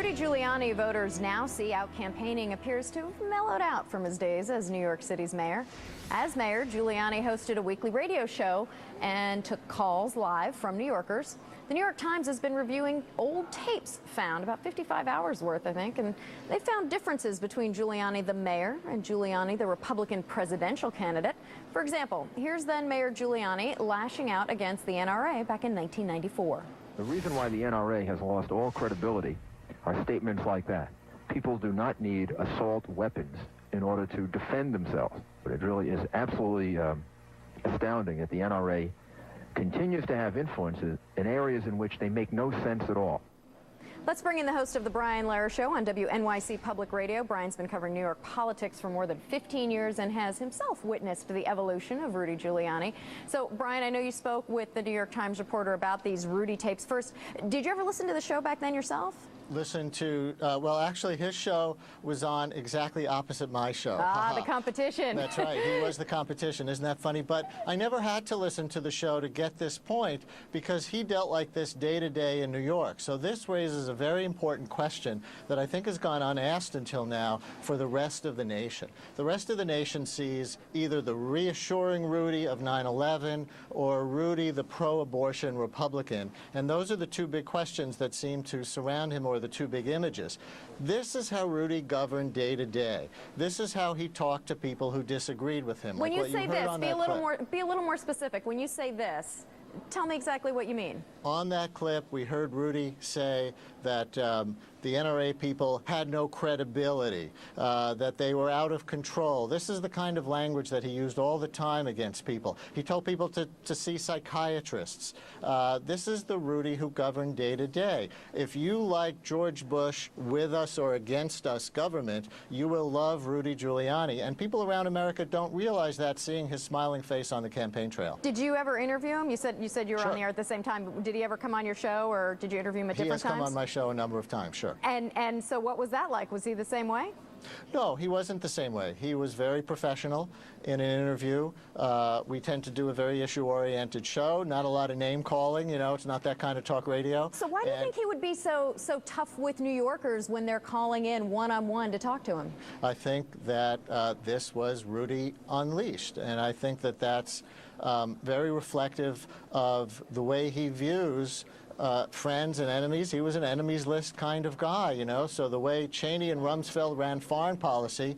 Rudy Giuliani voters now see out campaigning appears to have mellowed out from his days as New York City's mayor. As mayor, Giuliani hosted a weekly radio show and took calls live from New Yorkers. The New York Times has been reviewing old tapes found, about 55 hours worth, I think, and they found differences between Giuliani, the mayor, and Giuliani, the Republican presidential candidate. For example, here's then Mayor Giuliani lashing out against the NRA back in 1994. The reason why the NRA has lost all credibility are statements like that. People do not need assault weapons in order to defend themselves. But it really is absolutely astounding that the NRA continues to have influences in areas in which they make no sense at all. Let's bring in the host of the Brian Lehrer Show on WNYC Public Radio. Brian's been covering New York politics for more than 15 years and has himself witnessed the evolution of Rudy Giuliani. So, Brian, I know you spoke with the New York Times reporter about these Rudy tapes. First, did you ever listen to the show back then yourself? Listen to, well, actually, his show was on exactly opposite my show. Ah, the competition. That's right. He was the competition. Isn't that funny? But I never had to listen to the show to get this point because he dealt like this day to day in New York. So this raises a very important question that I think has gone unasked until now for the rest of the nation. The rest of the nation sees either the reassuring Rudy of 9/11 or Rudy, the pro-abortion Republican. And those are the two big questions that seem to surround him, or the two big images. This is how Rudy governed day to day. This is how he talked to people who disagreed with him. When like you say this, be a little more specific. When you say this, tell me exactly what you mean. On that clip, we heard Rudy say that the NRA people had no credibility, that they were out of control. This is the kind of language that he used all the time against people. He told people to see psychiatrists. This is the Rudy who governed day to day. If you like George Bush with us or against us government, you will love Rudy Giuliani. And people around America don't realize that, seeing his smiling face on the campaign trail. Did you ever interview him? You said you were Sure. on the air at the same time. Did he ever come on your show, or did you interview him at different times? He has come on my show a number of times, sure. And so what was that like? Was he the same way? No, he wasn't the same way. He was very professional in an interview. We tend to do a very issue-oriented show, not a lot of name-calling, you know, it's not that kind of talk radio. So why do you think he would be so tough with New Yorkers when they're calling in one-on-one to talk to him? I think that this was Rudy unleashed, and I think that that's very reflective of the way he views friends and enemies. He was an enemies list kind of guy, you know, so the way Cheney and Rumsfeld ran foreign policy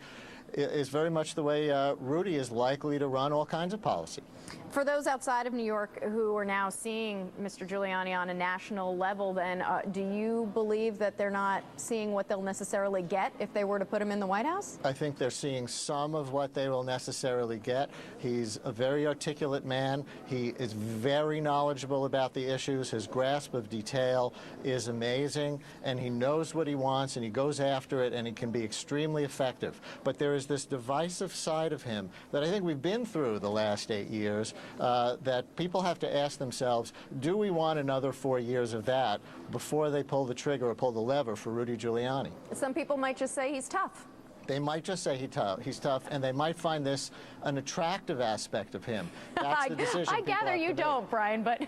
is very much the way Rudy is likely to run all kinds of policy. For those outside of New York who are now seeing Mr. Giuliani on a national level, then, do you believe that they're not seeing what they'll necessarily get if they were to put him in the White House? I think they're seeing some of what they will necessarily get. He's a very articulate man. He is very knowledgeable about the issues. His grasp of detail is amazing, and he knows what he wants, and he goes after it, and he can be extremely effective. But there is this divisive side of him that I think we've been through the last 8 years, that people have to ask themselves, do we want another 4 years of that before they pull the trigger or pull the lever for Rudy Giuliani? Some people might just say he's tough. They might just say he's tough, and they might find this an attractive aspect of him. That's the decision. I gather you don't, Brian, but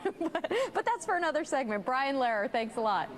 that's for another segment. Brian Lehrer, thanks a lot.